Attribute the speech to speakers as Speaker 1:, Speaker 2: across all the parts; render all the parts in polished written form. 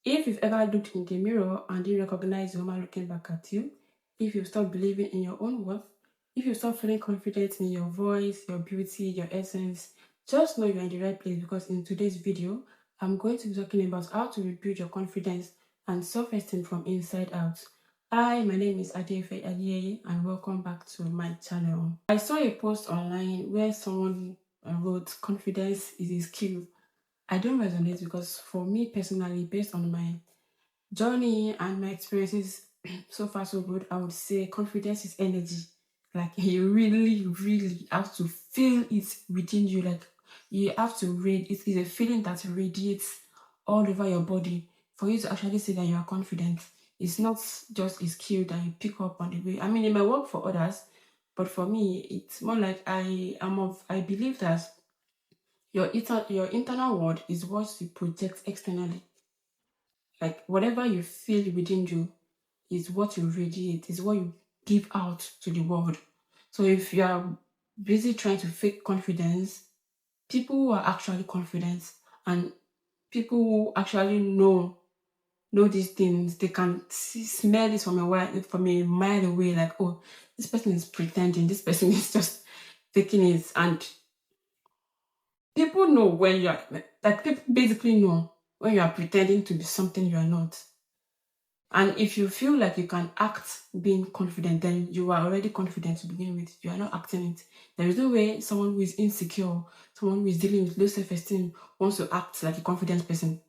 Speaker 1: If you've ever looked in the mirror and didn't recognize the woman looking back at you, if you stop believing in your own worth, if you stop feeling confident in your voice, your beauty, your essence, just know you're in the right place, because in today's video, I'm going to be talking about how to rebuild your confidence and self-esteem from inside out. Hi, my name is Adefe Adeyeye and welcome back to my channel. I saw a post online where someone wrote confidence is a skill. I don't resonate because for me personally, based on my journey and my experiences, so far so good, I would say confidence is energy. Like you really, really have to feel it within you. Like you have to read it is a feeling that radiates all over your body for you to actually say that you are confident. It's not just a skill that you pick up on the way. I mean, it might work for others, but for me, it's more like I believe that your internal world is what you project externally. Like whatever you feel within you is what you radiate, is what you give out to the world. So if you are busy trying to fake confidence, people who are actually confident and people who actually know these things, they can smell this from a mile away. Like, oh, this person is pretending. This person is just faking it, and people know when you are like people basically know when you are pretending to be something you are not. And if you feel like you can act being confident, then you are already confident to begin with. You are not acting it. There is no way someone who is insecure, someone who is dealing with low self-esteem wants to act like a confident person.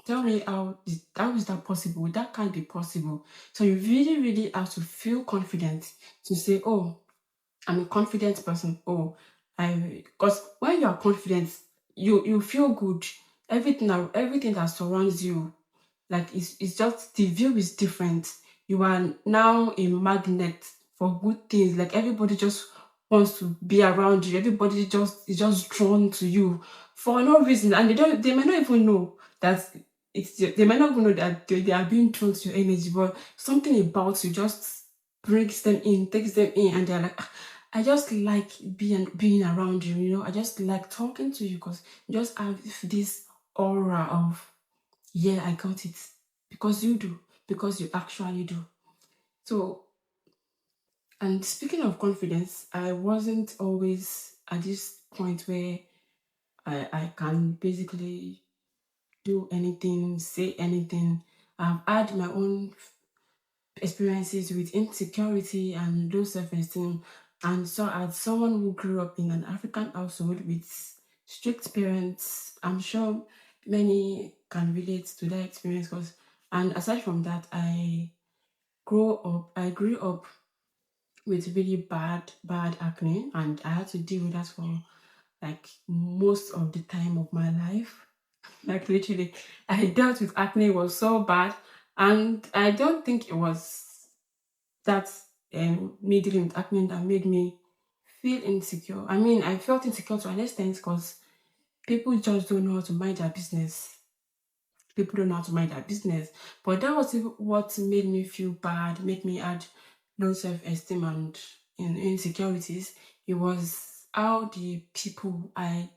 Speaker 1: Tell me how is that possible? That can't be possible. So you really, really have to feel confident to say, oh, I'm a confident person. Oh, because when you are confident, you feel good. Everything that surrounds you, like it's just the view is different. You are now a magnet for good things. Like everybody just wants to be around you. Everybody just is just drawn to you for no reason, and they might not even know that they might not even know that they are being drawn to your energy, but something about you just brings them in, takes them in, and they're like, "Ah, I just like being around you. I just like talking to you because you just have this aura of, yeah, I got it. Because you do. Because you actually do." So, and speaking of confidence, I wasn't always at this point where I can basically do anything, say anything. I've had my own experiences with insecurity and low self-esteem. And so as someone who grew up in an African household with strict parents, I'm sure many can relate to that experience. And aside from that, I grew up with really bad acne, and I had to deal with that for like most of the time of my life. Like literally, I dealt with acne, it was so bad, and I don't think it was that me dealing with acne that made me feel insecure. I mean, I felt insecure to an extent because people just don't know how to mind their business. People don't know how to mind their business. But that was even what made me feel bad, made me add low self-esteem and insecurities. It was how the people I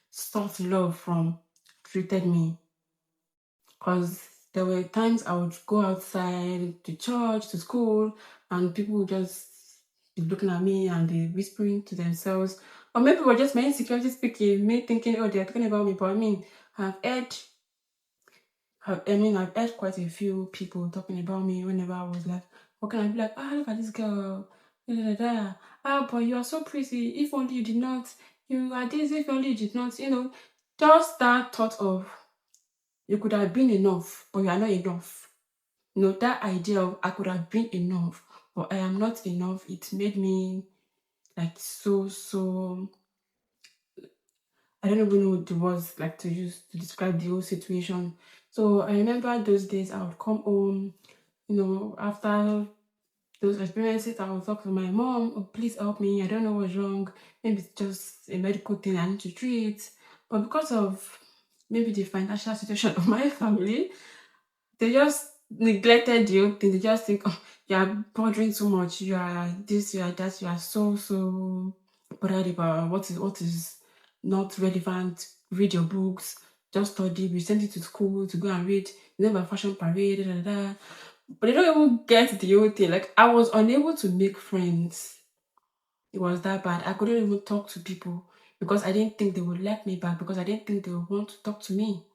Speaker 1: sought love from treated me. Because there were times I would go outside to church, to school, and people would just be looking at me and they whispering to themselves. Or maybe it was just my insecurity speaking, me thinking, oh, they're talking about me. But I mean, I've heard I've heard quite a few people talking about me whenever I was like, what can I be like, look at this girl, da, da, da, da. But you are so pretty. If only you did not, you are this, if only you did not, just that thought of you could have been enough, but you are not enough. That idea of I could have been enough, but I am not enough, it made me like so I don't even know what the words like to use to describe the whole situation. So I remember those days I would come home, after those experiences, I would talk to my mom, oh, please help me. I don't know what's wrong. Maybe it's just a medical thing I need to treat. But because of maybe the financial situation of my family, they just neglected the whole thing. They just think, oh, you are bothering too much. You are this, you are that. You are so bothered about what is not relevant. Read your books. just study, we send you to school to go and read, you know, about fashion parade, da, da, da. But they don't even get the whole thing. Like, I was unable to make friends. It was that bad. I couldn't even talk to people because I didn't think they would like me back, because I didn't think they would want to talk to me.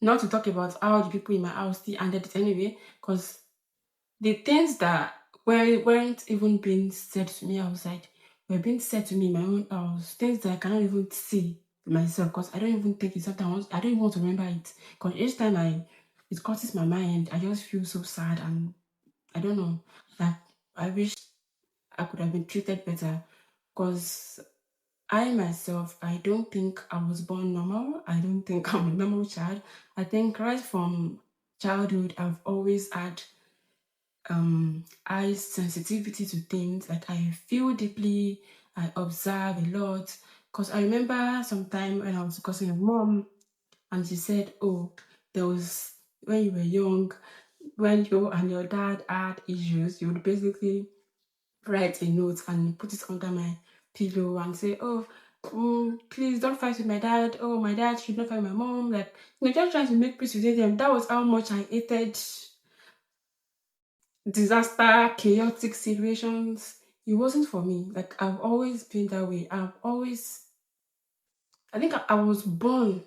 Speaker 1: Not to talk about how the people in my house still handled it anyway, because the things that weren't even being said to me outside were being said to me in my own house. Things that I cannot even see myself, because I don't even think it's something I don't even want to remember it. Because each time it crosses my mind, I just feel so sad, and I don't know. Like, I wish I could have been treated better, because I myself, I don't think I was born normal. I don't think I'm a normal child. I think right from childhood, I've always had eye sensitivity to things. Like, I feel deeply, I observe a lot. Because I remember sometime when I was discussing with mom, and she said, oh, there was when you were young, when you and your dad had issues, you would basically write a note and put it under my pillow and say, oh, please don't fight with my dad. Oh, my dad should not fight with my mom. Like, just trying to make peace with them. That was how much I hated disaster, chaotic situations. It wasn't for me. Like, I've always been that way. I think I was born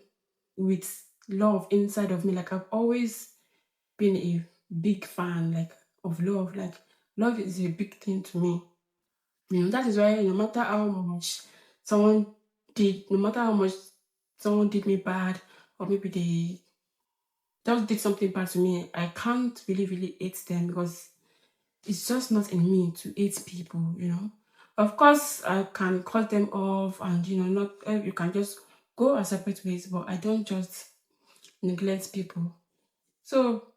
Speaker 1: with love inside of me. Like, I've always been a big fan, like, of love. Like, love is a big thing to me. That is why no matter how much someone no matter how much someone did me bad, or maybe they just did something bad to me, I can't really, really hate them, because it's just not in me to hate people. Of course, I can cut them off, and, not you can just go our separate ways, but I don't just neglect people. So,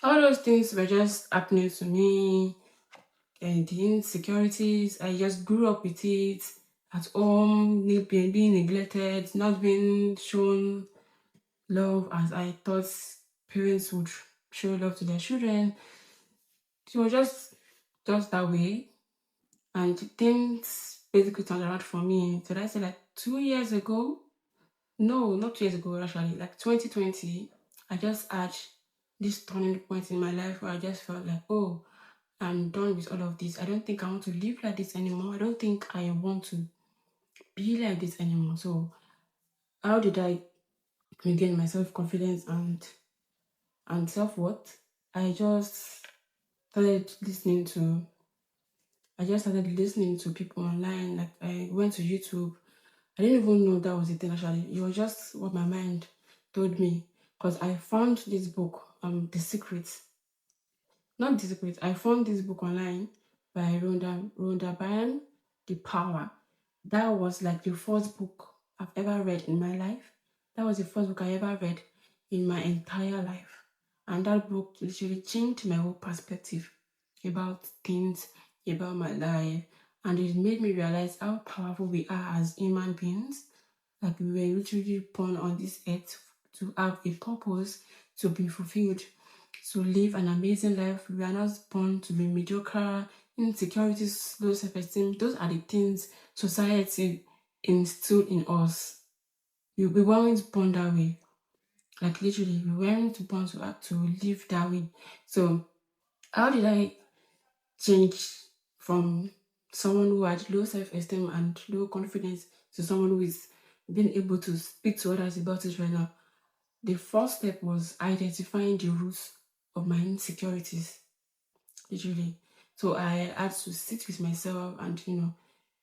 Speaker 1: all those things were just happening to me, and the insecurities, I just grew up with it at home, being neglected, not being shown love as I thought parents would show love to their children. It was just that way. And things basically turned around for me. Did I say like 2 years ago? No, not 2 years ago, actually. Like 2020, I just had this turning point in my life where I just felt like, oh, I'm done with all of this. I don't think I want to live like this anymore. I don't think I want to be like this anymore. So, how did I regain my self confidence and self worth? I just started listening to. I just started listening to people online. Like, I went to YouTube. I didn't even know that was a thing, actually. It was just what my mind told me. Because I found this book, The Secret. Not The Secret. I found this book online by Rhonda Byrne, The Power. That was like the first book I've ever read in my life. That was the first book I ever read in my entire life. And that book literally changed my whole perspective about things, about my life. And it made me realize how powerful we are as human beings. Like, we were literally born on this earth to have a purpose, to be fulfilled, to live an amazing life. We are not born to be mediocre, insecurities, low self-esteem. Those are the things society instilled in us. We weren't born that way. Like, literally, we weren't born to live that way. So, how did I change from someone who had low self-esteem and low confidence to someone who is being able to speak to others about it right now? The first step was identifying the roots of my insecurities, literally. So I had to sit with myself and,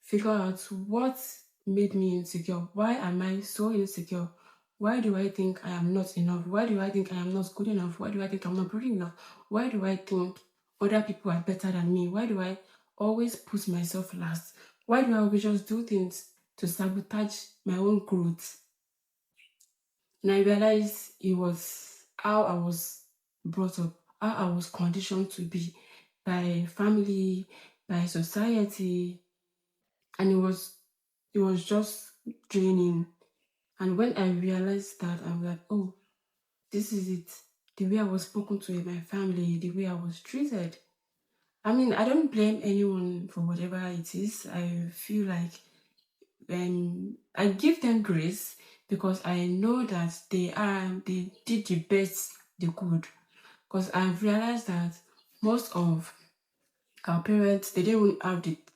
Speaker 1: figure out what made me insecure. Why am I so insecure? Why do I think I am not enough? Why do I think I am not good enough? Why do I think I'm not pretty enough? Why do I think other people are better than me? Why do I always put myself last? Why do I always just do things to sabotage my own growth? And I realized it was how I was brought up, how I was conditioned to be by family, by society, and it was just draining. And when I realized that, I'm like, oh, this is it. The way I was spoken to in my family, the way I was treated. I mean, I don't blame anyone for whatever it is. I feel like I give them grace, because I know that they did the best they could. Because I've realized that most of our parents, they didn't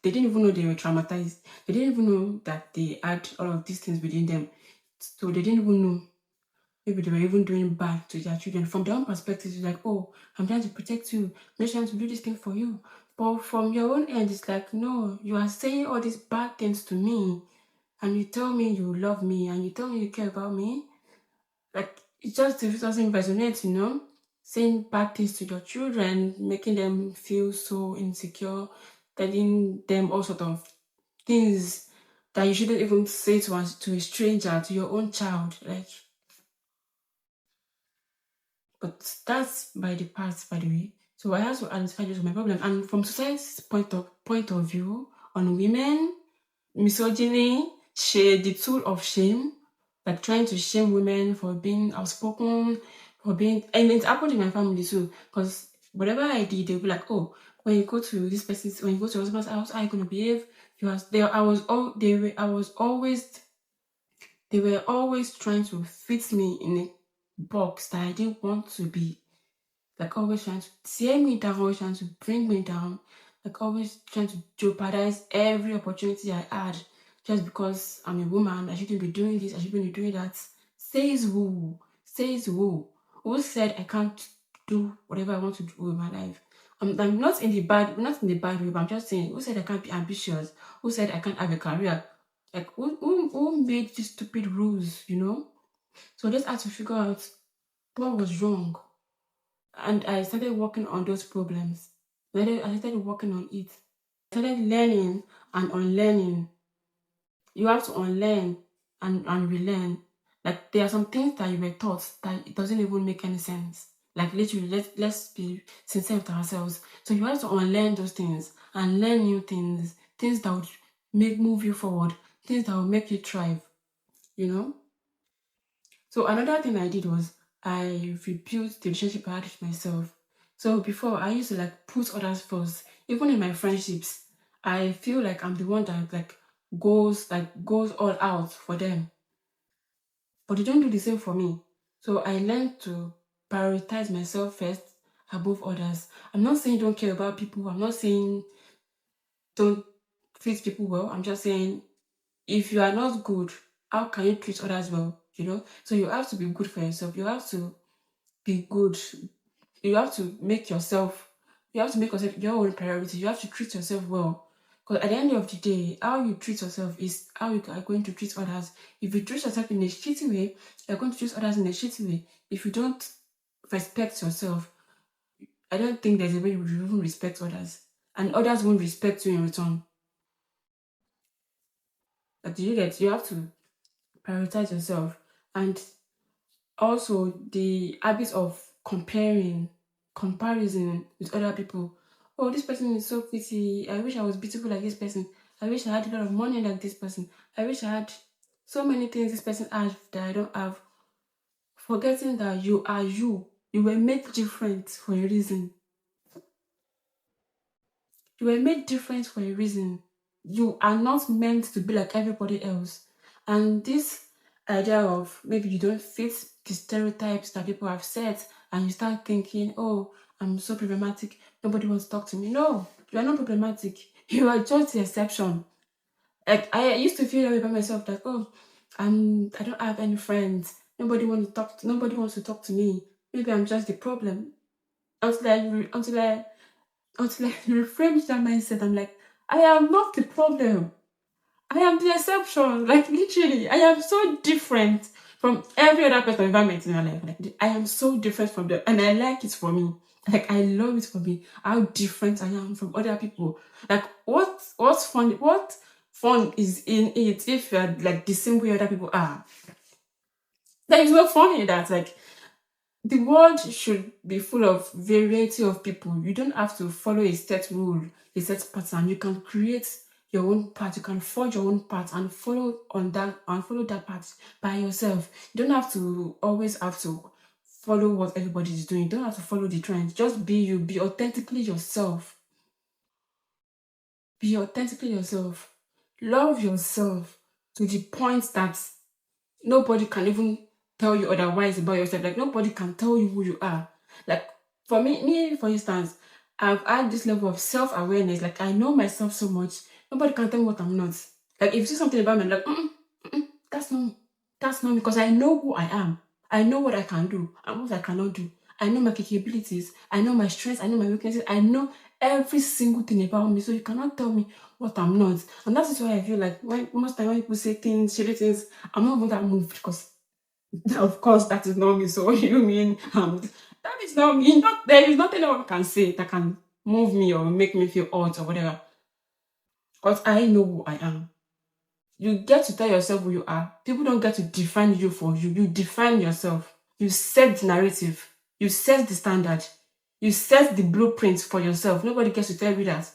Speaker 1: even know they were traumatized. They didn't even know that they had all of these things within them. So they didn't even know. Maybe they were even doing bad to their children. From their own perspective, it's like, oh, I'm trying to protect you. I'm just trying to do this thing for you. But from your own end, it's like, no, you are saying all these bad things to me, and you tell me you love me, and you tell me you care about me. Like, it just doesn't resonate, saying bad things to your children, making them feel so insecure, telling them all sort of things that you shouldn't even say to a stranger, to your own child. Like, but that's by the past, by the way. So I have to identify this with my problem. And from society's point of view on women, misogyny, the tool of shame, like trying to shame women for being outspoken, for being, and it happened in my family too. Because whatever I did, they'll be like, oh, when you go to this person's, when you go to your husband's house, how are you gonna behave? You are there. They were always trying to fit me in a box that I didn't want to be. Like always trying to tear me down, always trying to bring me down, like always trying to jeopardize every opportunity I had just because I'm a woman. I shouldn't be doing this, I shouldn't be doing that. Says who? Says who? Who said I can't do whatever I want to do in my life? I'm not in the bad way, but I'm just saying, who said I can't be ambitious? Who said I can't have a career? Like who made these stupid rules, So I just had to figure out what was wrong. And I started working on those problems. I started working on it. I started learning and unlearning. You have to unlearn and relearn. Like there are some things that you were taught that it doesn't even make any sense. Like literally, let's be sincere with ourselves. So you have to unlearn those things and learn new things, things that would move you forward, things that will make you thrive, you know? So another thing I did was I rebuilt the relationship I had with myself. So before I used to like put others first. Even in my friendships, I feel like I'm the one that goes all out for them. But they don't do the same for me. So I learned to prioritize myself first above others. I'm not saying don't care about people. I'm not saying don't treat people well. I'm just saying if you are not good, how can you treat others well? So you have to be good for yourself. You have to be good. You have to make yourself your own priority. You have to treat yourself well. Because at the end of the day, how you treat yourself is how you are going to treat others. If you treat yourself in a shitty way, you're going to treat others in a shitty way. If you don't respect yourself, I don't think there's a way you will even respect others. And others won't respect you in return. Like, you have to prioritize yourself. And also the habit of comparison with other people. Oh, this person is so pretty. I wish I was beautiful like this person. I wish I had a lot of money like this person. I wish I had so many things this person has that I don't have. Forgetting that you are you. You were made different for a reason. You were made different for a reason. You are not meant to be like everybody else. And this idea of maybe you don't fit the stereotypes that people have set, and you start thinking, oh, I'm so problematic, nobody wants to talk to me. No, you are not problematic. You are just the exception. Like I used to feel that way by myself, like, oh, I don't have any friends. Nobody wants to talk to me. Maybe I'm just the problem. Until I reframed that mindset, I'm like, I am not the problem. I am the exception. Like literally, I am so different from every other person I've ever met in my life. Like I am so different from them, and I like it for me. Like I love it for me how different I am from other people. Like what's fun? What fun is in it if you're like the same way other people are? There is no fun in that. Like the world should be full of variety of people. You don't have to follow a set rule, a set pattern. You can create your own path. You can forge your own path and follow that path by yourself. You don't have to always have to follow what everybody is doing. You don't have to follow the trends. Just be you. Be authentically yourself. Be authentically yourself. Love yourself to the point that Nobody can even tell you otherwise about yourself. Like nobody can tell you who you are. Like for me, for instance, I've had this level of self-awareness. Like I know myself so much. Nobody can tell me what I'm not. Like if you see something about me, I'm like, that's not me. That's not me because I know who I am. I know what I can do and what I cannot do. I know my capabilities. I know my strengths. I know my weaknesses. I know every single thing about me. So you cannot tell me what I'm not. And that is why I feel like when most time when people say things, shitty things, I'm not even that moved because of course that is not me. So what do you mean? That is not me. Not there is nothing anyone can say that can move me or make me feel odd or whatever. Because I know who I am. You get to tell yourself who you are. People don't get to define you for you. You define yourself. You set the narrative. You set the standard. You set the blueprint for yourself. Nobody gets to tell you that.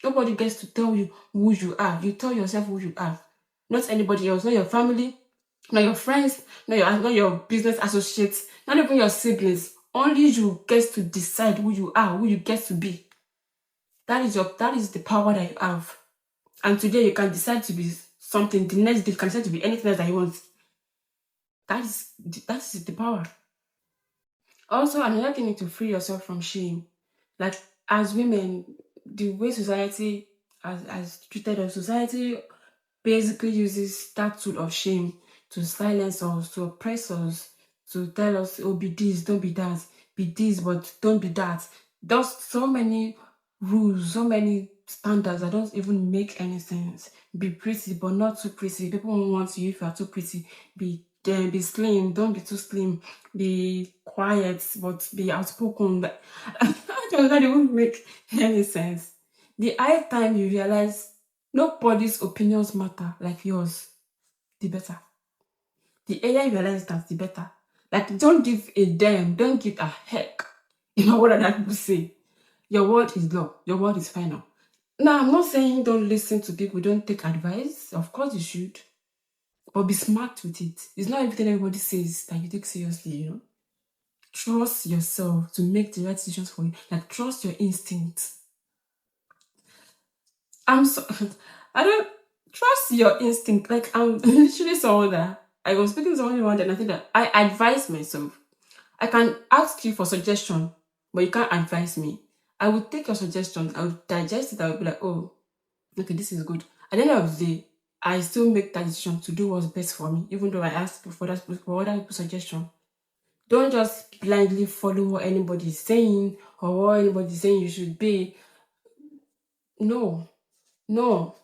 Speaker 1: Nobody gets to tell you who you are. You tell yourself who you are. Not anybody else. Not your family. Not your friends. Not your business associates. Not even your siblings. Only you get to decide who you are, who you get to be. That is the power that you have. And today you can decide to be something. The next day you can decide to be anything else that you want. That's the power. Also, another thing is to free yourself from shame. Like as women, the way society has treated us, society basically uses that tool of shame to silence us, to oppress us, to tell us, oh, be this, don't be that, be this, but don't be that. There's so many rules, so many standards that don't even make any sense. Be pretty, but not too pretty. People won't want you if you are too pretty. Be slim, don't be too slim. Be quiet, but be outspoken. That won't make any sense. The higher time you realize nobody's opinions matter like yours, the better. The earlier you realize that, the better. Like, don't give a damn, don't give a heck about what other people say. Your word is law, your word is final. Now, I'm not saying don't listen to people, don't take advice. Of course you should. But be smart with it. It's not everything everybody says that you take seriously, you know? Trust yourself to make the right decisions for you. Like, trust your instincts. I don't trust your instinct. Like, I'm literally someone that I was speaking to someone one day and I think that I advise myself. I can ask you for suggestion, but you can't advise me. I would take your suggestion, I would digest it, I would be like, oh, okay, this is good. At the end of the day, I still make that decision to do what's best for me, even though I ask for other people's suggestion. Don't just blindly follow what anybody is saying or what anybody is saying you should be. No, no,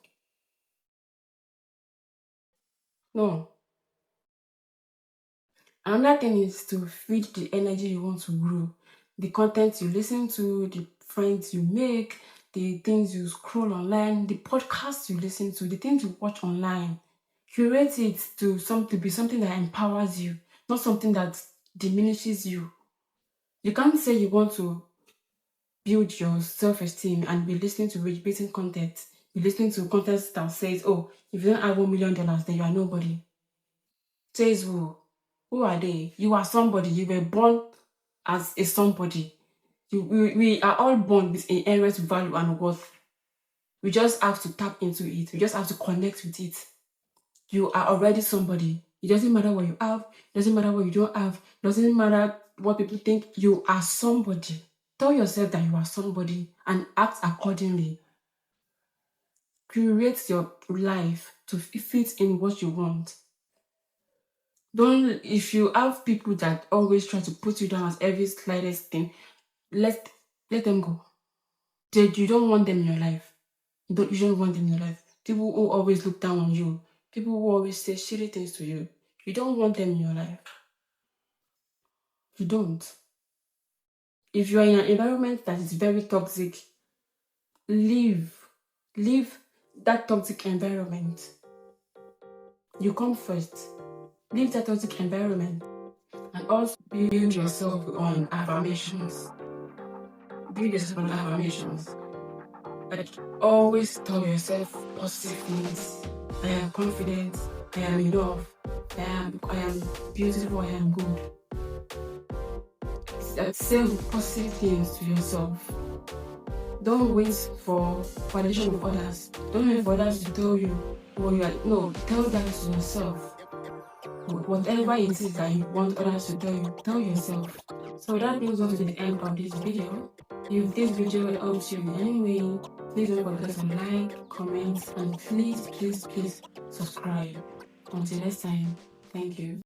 Speaker 1: no. Another thing is to feed the energy you want to grow. The content you listen to, the friends you make, the things you scroll online, the podcasts you listen to, the things you watch online. Curate it to be something that empowers you, not something that diminishes you. You can't say you want to build your self-esteem and be listening to rage-baiting content. Be listening to content that says, oh, if you don't have $1 million, then you are nobody. Says who? Who are they? You are somebody. You were born as a somebody. We are all born with inherent value and worth. We just have to tap into it. We just have to connect with it. You are already somebody. It doesn't matter what you have. It doesn't matter what you don't have. It doesn't matter what people think. You are somebody. Tell yourself that you are somebody and act accordingly. Curate your life to fit in what you want. If you have people that always try to put you down as every slightest thing, let them go. You don't want them in your life. You don't want them in your life. People who always look down on you. People who always say shitty things to you. You don't want them in your life. You don't. If you are in an environment that is very toxic, leave that toxic environment. You come first. Leave that toxic environment. And also build yourself on affirmations. Build yourself on affirmations. Like, always tell yourself positive things. I am confident. I am enough. I am beautiful. I am good. Say positive things to yourself. Don't wait for validation of others. Don't wait for others to tell you what you are. No, tell that to yourself. whatever it is that you want others to tell yourself. So that brings us to the end of this video. If this video helps you in any way, please don't forget to like, comment, and please subscribe. Until next time, thank you.